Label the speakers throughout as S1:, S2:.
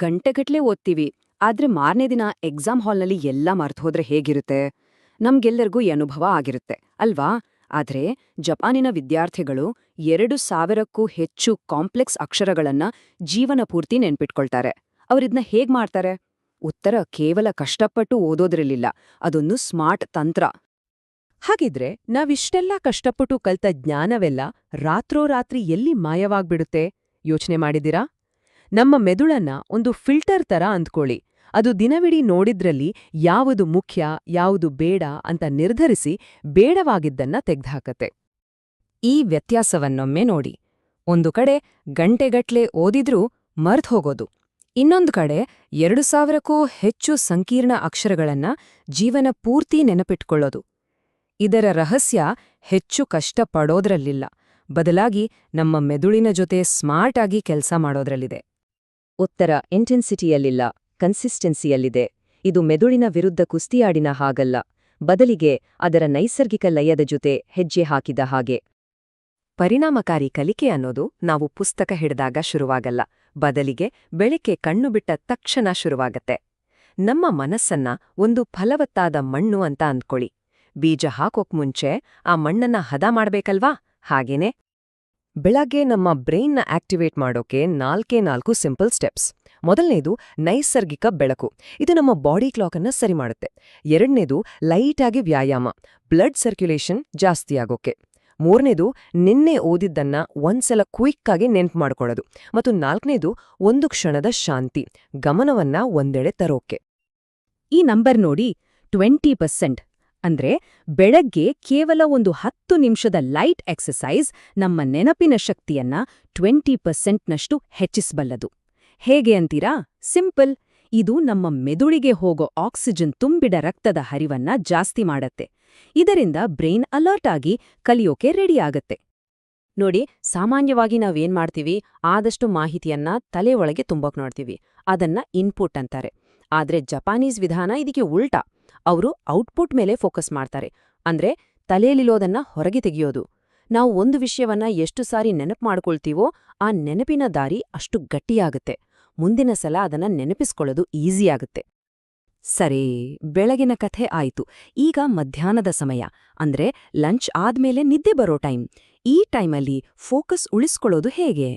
S1: ಗಂಟೆಗಟ್ಲೆ ಓದ್ತೀವಿ, ಆದ್ರೆ ಮಾರನೇ ದಿನ ಎಕ್ಸಾಮ್ ಹಾಲ್ನಲ್ಲಿ ಎಲ್ಲ ಮರ್ತೋದ್ರೆ ಹೇಗಿರುತ್ತೆ? ನಮ್ಗೆಲ್ಲರಿಗೂ ಈ ಅನುಭವ ಆಗಿರುತ್ತೆ, ಅಲ್ವಾ? ಆದ್ರೆ ಜಪಾನಿನ ವಿದ್ಯಾರ್ಥಿಗಳು 2,000ಕ್ಕೂ ಹೆಚ್ಚು ಕಾಂಪ್ಲೆಕ್ಸ್ ಅಕ್ಷರಗಳನ್ನ ಜೀವನ ಪೂರ್ತಿ ನೆನ್ಪಿಟ್ಕೊಳ್ತಾರೆ. ಅವರಿದ್ನ ಹೇಗ್ ಮಾಡ್ತಾರೆ? ಉತ್ತರ ಕೇವಲ ಕಷ್ಟಪಟ್ಟು ಓದೋದ್ರಲ್ಲಿಲ್ಲ, ಅದೊಂದು ಸ್ಮಾರ್ಟ್ ತಂತ್ರ.
S2: ಹಾಗಿದ್ರೆ ನಾವಿಷ್ಟೆಲ್ಲ ಕಷ್ಟಪಟ್ಟು ಕಲ್ತ ಜ್ಞಾನವೆಲ್ಲ ರಾತ್ರೋರಾತ್ರಿ ಎಲ್ಲಿ ಮಾಯವಾಗ್ಬಿಡುತ್ತೆ? ಯೋಚ್ನೆ ಮಾಡಿದಿರಾ? ನಮ್ಮ ಮೆದುಳನ್ನ ಒಂದು ಫಿಲ್ಟರ್ ತರ ಅಂದ್ಕೊಳ್ಳಿ. ಅದು ದಿನವಿಡೀ ನೋಡಿದ್ರಲ್ಲಿ ಯಾವುದು ಮುಖ್ಯ, ಯಾವುದು ಬೇಡ ಅಂತ ನಿರ್ಧರಿಸಿ ಬೇಡವಾಗಿದ್ದನ್ನ ತೆಗ್ದ್ಹಾಕತ್ತೆ.
S1: ಈ ವ್ಯತ್ಯಾಸವನ್ನೊಮ್ಮೆ ನೋಡಿ. ಒಂದು ಕಡೆ ಗಂಟೆಗಟ್ಲೆ ಓದಿದ್ರೂ ಮರ್ತ್ ಹೋಗೋದು, ಇನ್ನೊಂದು ಕಡೆ 2,000ಕ್ಕೂ ಹೆಚ್ಚು ಸಂಕೀರ್ಣ ಅಕ್ಷರಗಳನ್ನ ಜೀವನ ಪೂರ್ತಿ ನೆನಪಿಟ್ಕೊಳ್ಳೋದು. ಇದರ ರಹಸ್ಯ ಹೆಚ್ಚು ಕಷ್ಟಪಡೋದ್ರಲ್ಲಿಲ್ಲ, ಬದಲಾಗಿ ನಮ್ಮ ಮೆದುಳಿನ ಜೊತೆ ಸ್ಮಾರ್ಟ್ ಆಗಿ ಕೆಲಸ ಮಾಡೋದ್ರಲ್ಲಿದೆ.
S2: ಉತ್ತರ ಇಂಟೆನ್ಸಿಟಿಯಲ್ಲಿಲ್ಲ, ಕನ್ಸಿಸ್ಟೆನ್ಸಿಯಲ್ಲಿದೆ. ಇದು ಮೆದುಳಿನ ವಿರುದ್ಧ ಕುಸ್ತಿಯಾಡಿನ ಹಾಗಲ್ಲ, ಬದಲಿಗೆ ಅದರ ನೈಸರ್ಗಿಕ ಲಯದ ಜೊತೆ ಹೆಜ್ಜೆ ಹಾಕಿದ ಹಾಗೆ. ಪರಿಣಾಮಕಾರಿ ಕಲಿಕೆ ಅನ್ನೋದು ನಾವು ಪುಸ್ತಕ ಹಿಡಿದಾಗ ಶುರುವಾಗಲ್ಲ, ಬದಲಿಗೆ ಬೆಳಗ್ಗೆ ಕಣ್ಣು ಬಿಟ್ಟ ತಕ್ಷಣ ಶುರುವಾಗತ್ತೆ. ನಮ್ಮ ಮನಸ್ಸನ್ನ ಒಂದು ಫಲವತ್ತಾದ ಮಣ್ಣು ಅಂತ ಅಂದ್ಕೊಳ್ಳಿ. ಬೀಜ ಹಾಕೋಕ್ ಮುಂಚೆ ಆ ಮಣ್ಣನ್ನ ಹದ ಮಾಡ್ಬೇಕಲ್ವಾ? ಹಾಗೇನೆ ಬೆಳಗ್ಗೆ ನಮ್ಮ ಬ್ರೈನ್ನ ಆಕ್ಟಿವೇಟ್ ಮಾಡೋಕೆ 4 ಸಿಂಪಲ್ ಸ್ಟೆಪ್ಸ್. ಮೊದಲನೇದು ನೈಸರ್ಗಿಕ ಬೆಳಕು. ಇದು ನಮ್ಮ ಬಾಡಿ ಕ್ಲಾಕನ್ನ ಸರಿ ಮಾಡುತ್ತೆ. ಎರಡನೇದು ಲೈಟಾಗಿ ವ್ಯಾಯಾಮ, ಬ್ಲಡ್ ಸರ್ಕ್ಯುಲೇಷನ್ ಜಾಸ್ತಿಯಾಗೋಕೆ. ಮೂರನೇದು ನಿನ್ನೆ ಓದಿದ್ದನ್ನ ಒಂದ್ಸಲ ಕ್ವಿಕ್ಕಾಗಿ ನೆನ್ಪು ಮಾಡ್ಕೊಳ್ಳೋದು. ಮತ್ತು ನಾಲ್ಕನೇದು ಒಂದು ಕ್ಷಣದ ಶಾಂತಿ, ಗಮನವನ್ನ ಒಂದೆಡೆ ತರೋಕೆ.
S1: ಈ ನಂಬರ್ ನೋಡಿ, 20%. ಅಂದ್ರೆ ಬೆಳಗ್ಗೆ ಕೇವಲ ಒಂದು 10 ನಿಮಿಷದ ಲೈಟ್ ಎಕ್ಸಸೈಸ್ ನಮ್ಮ ನೆನಪಿನ ಶಕ್ತಿಯನ್ನ 20%ನಷ್ಟು ಹೆಚ್ಚಿಸಬಲ್ಲದು. ಹೇಗೆ ಅಂತೀರಾ? ಸಿಂಪಲ್. ಇದು ನಮ್ಮ ಮೆದುಳಿಗೆ ಹೋಗೋ ಆಕ್ಸಿಜನ್ ತುಂಬಿಡ ರಕ್ತದ ಹರಿವನ್ನ ಜಾಸ್ತಿ ಮಾಡತ್ತೆ. ಇದರಿಂದ ಬ್ರೈನ್ ಅಲರ್ಟ್ ಆಗಿ ಕಲಿಯೋಕೆ ರೆಡಿಯಾಗತ್ತೆ. ನೋಡಿ, ಸಾಮಾನ್ಯವಾಗಿ ನಾವೇನ್ ಮಾಡ್ತೀವಿ, ಆದಷ್ಟು ಮಾಹಿತಿಯನ್ನ ತಲೆ ಒಳಗೆ ತುಂಬೋಕ್ ನೋಡ್ತೀವಿ. ಅದನ್ನ ಇನ್ಪುಟ್ ಅಂತಾರೆ. ಆದ್ರೆ ಜಪಾನೀಸ್ ವಿಧಾನ ಇದಕ್ಕೆ ಉಲ್ಟಾ. ಅವರು ಔಟ್ಪುಟ್ ಮೇಲೆ ಫೋಕಸ್ ಮಾಡ್ತಾರೆ, ಅಂದ್ರೆ ತಲೆಯಲ್ಲಿರೋದನ್ನ ಹೊರಗೆ ತೆಗೆಯೋದು. ನಾವು ಒಂದು ವಿಷಯವನ್ನ ಎಷ್ಟು ಸಾರಿ ನೆನಪು ಮಾಡ್ಕೊಳ್ತೀವೋ ಆ ನೆನಪಿನ ದಾರಿ ಅಷ್ಟು ಗಟ್ಟಿಯಾಗುತ್ತೆ. ಮುಂದಿನ ಸಲ ಅದನ್ನ ನೆನಪಿಸ್ಕೊಳ್ಳೋದು ಈಸಿಯಾಗುತ್ತೆ. ಸರಿ, ಬೆಳಗಿನ ಕಥೆ ಆಯ್ತು. ಈಗ ಮಧ್ಯಾಹ್ನದ ಸಮಯ, ಅಂದ್ರೆ ಲಂಚ್ ಆದ್ಮೇಲೆ ನಿದ್ದೆ ಬರೋ ಟೈಮ್. ಈ ಟೈಮಲ್ಲಿ ಫೋಕಸ್ ಉಳಿಸ್ಕೊಳ್ಳೋದು ಹೇಗೆ?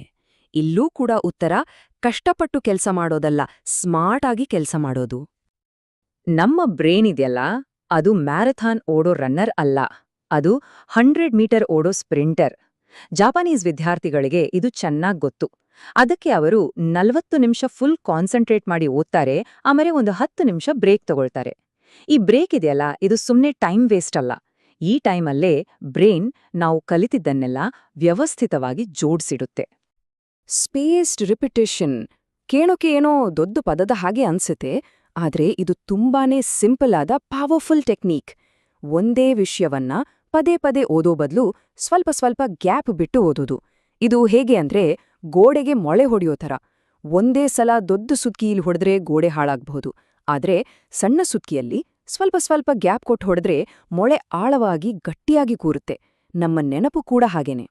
S1: ಇಲ್ಲೂ ಕೂಡ ಉತ್ತರ ಕಷ್ಟಪಟ್ಟು ಕೆಲಸ ಮಾಡೋದಲ್ಲ, ಸ್ಮಾರ್ಟ್ ಆಗಿ ಕೆಲಸ ಮಾಡೋದು. ನಮ್ಮ ಬ್ರೇನ್ ಇದೆಯಲ್ಲ, ಅದು ಮ್ಯಾರಥಾನ್ ಓಡೋ ರನ್ನರ್ ಅಲ್ಲ, ಅದು 100 ಮೀಟರ್ ಓಡೋ ಸ್ಪ್ರಿಂಟರ್. ಜಾಪಾನೀಸ್ ವಿದ್ಯಾರ್ಥಿಗಳಿಗೆ ಇದು ಚೆನ್ನಾಗ್ ಗೊತ್ತು. ಅದಕ್ಕೆ ಅವರು 40 ನಿಮಿಷ ಫುಲ್ ಕಾನ್ಸಂಟ್ರೇಟ್ ಮಾಡಿ ಓದ್ತಾರೆ, ಆಮೇಲೆ ಒಂದು 10 ನಿಮಿಷ ಬ್ರೇಕ್ ತಗೊಳ್ತಾರೆ. ಈ ಬ್ರೇಕ್ ಇದೆಯಲ್ಲ, ಇದು ಸುಮ್ನೆ ಟೈಮ್ ವೇಸ್ಟ್ ಅಲ್ಲ. ಈ ಟೈಮಲ್ಲೇ ಬ್ರೇನ್ ನಾವು ಕಲಿತಿದ್ದನ್ನೆಲ್ಲ ವ್ಯವಸ್ಥಿತವಾಗಿ ಜೋಡ್ಸಿಡುತ್ತೆ. ಸ್ಪೇಸ್ಡ್ ರಿಪಿಟೇಷನ್ ಕೇಳೋಕೆ ಏನೋ ದೊಡ್ಡ ಪದದ ಹಾಗೆ ಅನ್ಸುತ್ತೆ, ಆದ್ರೆ ಇದು ತುಂಬಾನೇ ಸಿಂಪಲ್ ಆದ ಪವರ್ಫುಲ್ ಟೆಕ್ನೀಕ್. ಒಂದೇ ವಿಷಯವನ್ನ ಪದೇ ಪದೇ ಓದೋ ಬದಲು ಸ್ವಲ್ಪ ಸ್ವಲ್ಪ ಗ್ಯಾಪ್ ಬಿಟ್ಟು ಓದೋದು. ಇದು ಹೇಗೆ ಅಂದ್ರೆ ಗೋಡೆಗೆ ಮೊಳೆ ಹೊಡೆಯೋ ಥರ. ಒಂದೇ ಸಲ ದೊಡ್ಡ ಸುತ್ಕಿಯಲ್ಲಿ ಹೊಡೆದ್ರೆ ಗೋಡೆ ಹಾಳಾಗಬಹುದು, ಆದ್ರೆ ಸಣ್ಣ ಸುತ್ಕಿಯಲ್ಲಿ ಸ್ವಲ್ಪ ಸ್ವಲ್ಪ ಗ್ಯಾಪ್ ಕೊಟ್ಟು ಹೊಡೆದ್ರೆ ಮೊಳೆ ಆಳವಾಗಿ ಗಟ್ಟಿಯಾಗಿ ಕೂರುತ್ತೆ. ನಮ್ಮ ನೆನಪು ಕೂಡ ಹಾಗೇನೆ.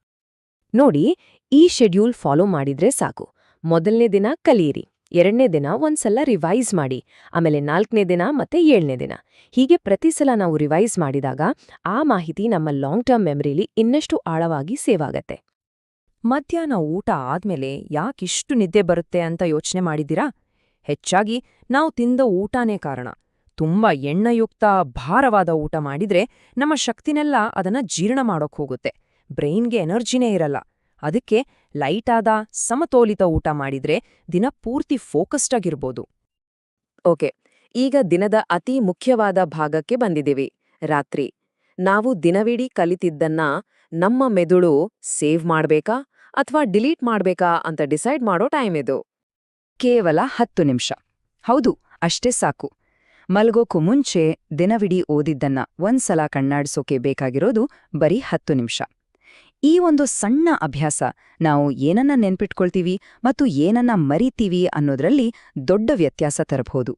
S1: ನೋಡಿ, ಈ ಶೆಡ್ಯೂಲ್ ಫಾಲೋ ಮಾಡಿದ್ರೆ ಸಾಕು. ಮೊದಲನೇ ದಿನ ಕಲಿಯಿರಿ, ಎರಡನೇ ದಿನ ಒಂದ್ಸಲ ರಿವೈಸ್ ಮಾಡಿ, ಆಮೇಲೆ 4ನೇ ದಿನ ಮತ್ತೆ 7ನೇ ದಿನ. ಹೀಗೆ ಪ್ರತಿ ಸಲ ನಾವು ರಿವೈಸ್ ಮಾಡಿದಾಗ ಆ ಮಾಹಿತಿ ನಮ್ಮ ಲಾಂಗ್ ಟರ್ಮ್ ಮೆಮರಿಲಿ ಇನ್ನಷ್ಟು ಆಳವಾಗಿ ಸೇವ್ ಆಗತ್ತೆ. ಮಧ್ಯಾಹ್ನ ಊಟ ಆದ್ಮೇಲೆ ಯಾಕಿಷ್ಟು ನಿದ್ದೆ ಬರುತ್ತೆ ಅಂತ ಯೋಚನೆ ಮಾಡಿದ್ದೀರಾ? ಹೆಚ್ಚಾಗಿ ನಾವು ತಿಂದ ಊಟನೇ ಕಾರಣ. ತುಂಬಾ ಎಣ್ಣೆಯುಕ್ತ ಭಾರವಾದ ಊಟ ಮಾಡಿದ್ರೆ ನಮ್ಮ ಶಕ್ತಿನೆಲ್ಲ ಅದನ್ನ ಜೀರ್ಣ ಮಾಡೋಕ್ ಹೋಗುತ್ತೆ, ಬ್ರೈನ್ಗೆ ಎನರ್ಜಿನೇ ಇರಲ್ಲ. ಅದಕ್ಕೆ ಲೈಟಾದ ಸಮತೋಲಿತ ಊಟ ಮಾಡಿದ್ರೆ ದಿನ ಪೂರ್ತಿ ಫೋಕಸ್ಡ್ ಆಗಿರ್ಬೋದು. ಓಕೆ, ಈಗ ದಿನದ ಅತಿ ಮುಖ್ಯವಾದ ಭಾಗಕ್ಕೆ ಬಂದಿದ್ದೀವಿ, ರಾತ್ರಿ. ನಾವು ದಿನವಿಡೀ ಕಲಿತಿದ್ದನ್ನ ನಮ್ಮ ಮೆದುಳು ಸೇವ್ ಮಾಡ್ಬೇಕಾ ಅಥವಾ ಡಿಲೀಟ್ ಮಾಡ್ಬೇಕಾ ಅಂತ ಡಿಸೈಡ್ ಮಾಡೋ ಟೈಮ್ ಇದು. ಕೇವಲ 10 ನಿಮಿಷ. ಹೌದು, ಅಷ್ಟೇ ಸಾಕು. ಮಲ್ಗೋಕು ಮುಂಚೆ ದಿನವಿಡೀ ಓದಿದ್ದನ್ನ ಒಂದ್ಸಲ ಕಣ್ಣಾಡ್ಸೋಕೆ ಬೇಕಾಗಿರೋದು ಬರೀ 10 ನಿಮಿಷ. ಈ ಒಂದು ಸಣ್ಣ ಅಭ್ಯಾಸ ನಾವು ಏನನ್ನ ನೆನ್ಪಿಟ್ಕೊಳ್ತೀವಿ ಮತ್ತು ಏನನ್ನ ಮರಿತೀವಿ ಅನ್ನೋದ್ರಲ್ಲಿ ದೊಡ್ಡ ವ್ಯತ್ಯಾಸ ತರಬಹುದು.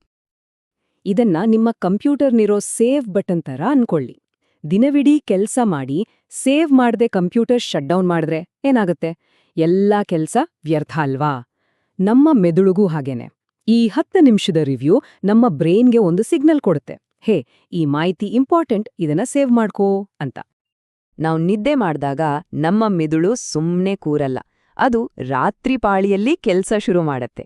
S1: ಇದನ್ನ ನಿಮ್ಮ ಕಂಪ್ಯೂಟರ್ನಿರೋ ಸೇವ್ ಬಟನ್ ತರ ಅನ್ಕೊಳ್ಳಿ. ದಿನವಿಡೀ ಕೆಲ್ಸ ಮಾಡಿ ಸೇವ್ ಮಾಡ್ದೆ ಕಂಪ್ಯೂಟರ್ ಶಟ್ಡೌನ್ ಮಾಡಿದ್ರೆ ಏನಾಗುತ್ತೆ? ಎಲ್ಲಾ ಕೆಲ್ಸ ವ್ಯರ್ಥ ಅಲ್ವಾ? ನಮ್ಮ ಮೆದುಳುಗೂ ಹಾಗೇನೆ. ಈ 10 ನಿಮಿಷದ ರಿವ್ಯೂ ನಮ್ಮ ಬ್ರೈನ್ಗೆ ಒಂದು ಸಿಗ್ನಲ್ ಕೊಡುತ್ತೆ. ಹೇ, ಈ ಮಾಹಿತಿ ಇಂಪಾರ್ಟೆಂಟ್, ಇದನ್ನ ಸೇವ್ ಮಾಡ್ಕೋ ಅಂತ.
S2: ನಾವು ನಿದ್ದೆ ಮಾಡ್ದಾಗ ನಮ್ಮ ಮೆದುಳು ಸುಮ್ನೆ ಕೂರಲ್ಲ. ಅದು ರಾತ್ರಿ ಪಾಳಿಯಲ್ಲಿ ಕೆಲ್ಸ ಶುರು ಮಾಡತ್ತೆ.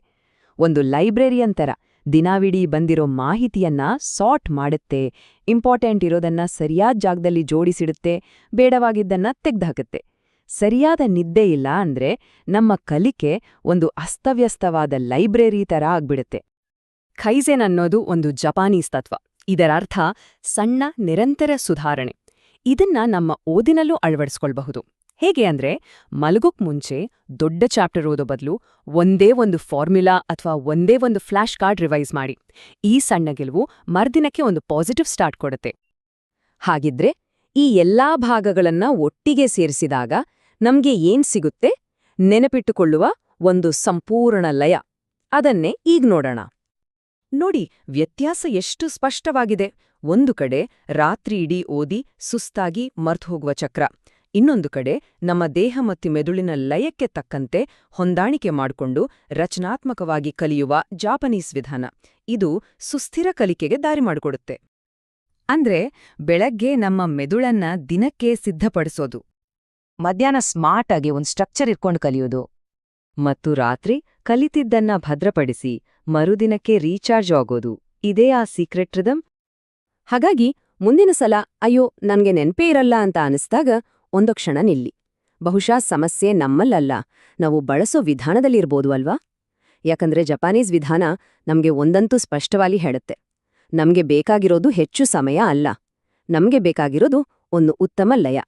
S2: ಒಂದು ಲೈಬ್ರರಿಯನ್ ಥರ ದಿನಾವಿಡೀ ಬಂದಿರೋ ಮಾಹಿತಿಯನ್ನ ಸಾರ್ಟ್ ಮಾಡುತ್ತೆ, ಇಂಪಾರ್ಟೆಂಟ್ ಇರೋದನ್ನ ಸರಿಯಾದ ಜಾಗದಲ್ಲಿ ಜೋಡಿಸಿಡುತ್ತೆ, ಬೇಡವಾಗಿದ್ದನ್ನ ತೆಗ್ದುಹಾಕತ್ತೆ. ಸರಿಯಾದ ನಿದ್ದೆ ಇಲ್ಲ ಅಂದ್ರೆ ನಮ್ಮ ಕಲಿಕೆ ಒಂದು ಅಸ್ತವ್ಯಸ್ತವಾದ ಲೈಬ್ರರಿ ಥರ ಆಗ್ಬಿಡುತ್ತೆ.
S1: ಖೈಜೆನ್ ಅನ್ನೋದು ಒಂದು ಜಪಾನೀಸ್ ತತ್ವ. ಇದರರ್ಥ ಸಣ್ಣ ನಿರಂತರ ಸುಧಾರಣೆ. ಇದನ್ನ ನಮ್ಮ ಓದಿನಲ್ಲೂ ಅಳವಡಿಸ್ಕೊಳ್ಬಹುದು. ಹೇಗೆ ಅಂದ್ರೆ, ಮಲಗೋಕ್ ಮುಂಚೆ ದೊಡ್ಡ ಚಾಪ್ಟರ್ ಓದೋ ಬದಲು ಒಂದೇ ಒಂದು ಫಾರ್ಮ್ಯುಲಾ ಅಥವಾ ಒಂದೇ ಒಂದು ಫ್ಲಾಶ್ ಕಾರ್ಡ್ ರಿವೈಸ್ ಮಾಡಿ. ಈ ಸಣ್ಣ ಗೆಲುವು ಮರ್ದಿನಕ್ಕೆ ಒಂದು ಪಾಸಿಟಿವ್ ಸ್ಟಾರ್ಟ್ ಕೊಡುತ್ತೆ.
S2: ಹಾಗಿದ್ರೆ ಈ ಎಲ್ಲಾ ಭಾಗಗಳನ್ನ ಒಟ್ಟಿಗೆ ಸೇರಿಸಿದಾಗ ನಮ್ಗೆ ಏನ್ ಸಿಗುತ್ತೆ? ನೆನಪಿಟ್ಟುಕೊಳ್ಳುವ ಒಂದು ಸಂಪೂರ್ಣ ಲಯ. ಅದನ್ನೇ ಈಗ ನೋಡೋಣ.
S1: ನೋಡಿ, ವ್ಯತ್ಯಾಸ ಎಷ್ಟು ಸ್ಪಷ್ಟವಾಗಿದೆ. ಒಂದು ಕಡೆ ರಾತ್ರಿ ಇಡೀ ಓದಿ ಸುಸ್ತಾಗಿ ಮರ್ತುಹೋಗುವ ಚಕ್ರ, ಇನ್ನೊಂದು ಕಡೆ ನಮ್ಮ ದೇಹ ಮತ್ತು ಮೆದುಳಿನ ಲಯಕ್ಕೆ ತಕ್ಕಂತೆ ಹೊಂದಾಣಿಕೆ ಮಾಡಿಕೊಂಡು ರಚನಾತ್ಮಕವಾಗಿ ಕಲಿಯುವ ಜಾಪನೀಸ್ ವಿಧಾನ. ಇದು ಸುಸ್ಥಿರ ಕಲಿಕೆಗೆ ದಾರಿ ಮಾಡಿಕೊಡುತ್ತೆ. ಅಂದ್ರೆ ಬೆಳಗ್ಗೆ ನಮ್ಮ ಮೆದುಳನ್ನ ದಿನಕ್ಕೆ ಸಿದ್ಧಪಡಿಸೋದು,
S2: ಮಧ್ಯಾಹ್ನ ಸ್ಮಾರ್ಟ್ ಆಗಿ ಒಂದು ಸ್ಟ್ರಕ್ಚರ್ ಇಟ್ಕೊಂಡು ಕಲಿಯೋದು, ಮತ್ತು ರಾತ್ರಿ ಕಲಿತಿದ್ದನ್ನ ಭದ್ರಪಡಿಸಿ ಮರುದಿನಕ್ಕೆ ರೀಚಾರ್ಜ್ ಆಗೋದು. ಇದೇ ಆ ಸೀಕ್ರೆಟ್ ರಿದಮ್.
S1: ಹಾಗಾಗಿ ಮುಂದಿನ ಸಲ ಅಯ್ಯೋ ನನ್ಗೆ ನೆನ್ಪೇ ಇರಲ್ಲ ಅಂತ ಅನಿಸ್ದಾಗ ಒಂದು ಕ್ಷಣ ನಿಲ್ಲಿ. ಬಹುಶಃ ಸಮಸ್ಯೆ ನಮ್ಮಲ್ಲಲ್ಲ, ನಾವು ಬಳಸೋ ವಿಧಾನದಲ್ಲಿರ್ಬೋದು ಅಲ್ವಾ? ಯಾಕಂದ್ರೆ ಜಪಾನೀಸ್ ವಿಧಾನ ನಮ್ಗೆ ಒಂದಂತೂ ಸ್ಪಷ್ಟವಾಗಿ ಹೇಳುತ್ತೆ, ನಮ್ಗೆ ಬೇಕಾಗಿರೋದು ಹೆಚ್ಚು ಸಮಯ ಅಲ್ಲ, ನಮ್ಗೆ ಬೇಕಾಗಿರೋದು ಒಂದು ಉತ್ತಮ ಲಯ.